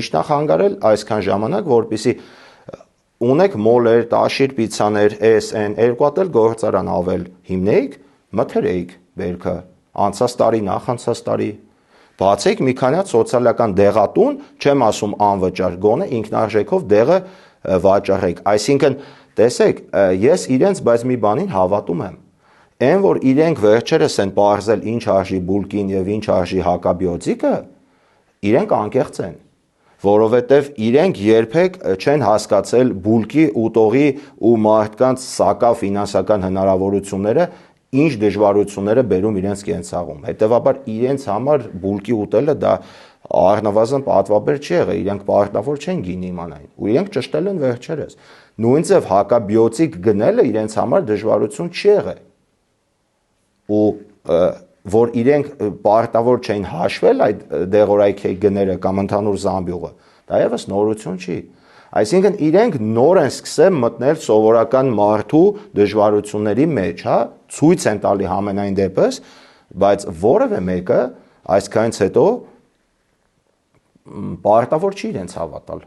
Միջնախանգարել այսքան ժամանակ, որպեսզի ունեք մոլեր, տաշիր պիցցաներ, SN, երկու հատ էլ գործարան ավել հիմնեիք, մթերեիք բերքը, անցած տարի, նախանցած տարի, բացեք մի քանի հատ սոցիալական դեղատուն, չեմ ասում անվճար, գոնե ինքնարժեքով դեղը վաճառեք, այսինքն տեսեք, ես իրենց բայց մի բանին հավատում եմ, այն որ իրենք վերջերս են պարզել ինչ արժի բուլկին եւ ինչ արժի հակաբիոտիկը, իրենք անկեղծ են, որովհետև իրենք երբեք չեն հասկացել բուլկի ուտողի ու մարդկանց սակավ ֆինանսական հնարավորությունները ինչ դժվարությունները բերում իրենց կենցաղում։ Հետևաբար իրենց համար բուլկի ուտելը դա առնվազն պատվաբեր չի եղել, իրենք պարտավոր չեն գինի իմանային, ու իրենք ճշտել են վերջերս։ Նույնիսկ հակաբիոտիկ գնելը իրենց համար դժվարություն չի եղել։ Ու որ իրենք պարտավոր չէին հաշվել այդ դեղորայքի գները կամ ընդհանուր զամբյուղը, դա եւս նորություն չի։ Այսինքն իրենք նոր են սկսել մտնել սովորական մարդու դժվարությունների մեջ, հա, ցույց են տալի համենայն դեպս, բայց որևէ մեկը այսքանից հետո պարտավոր չի իրենց հավատալ։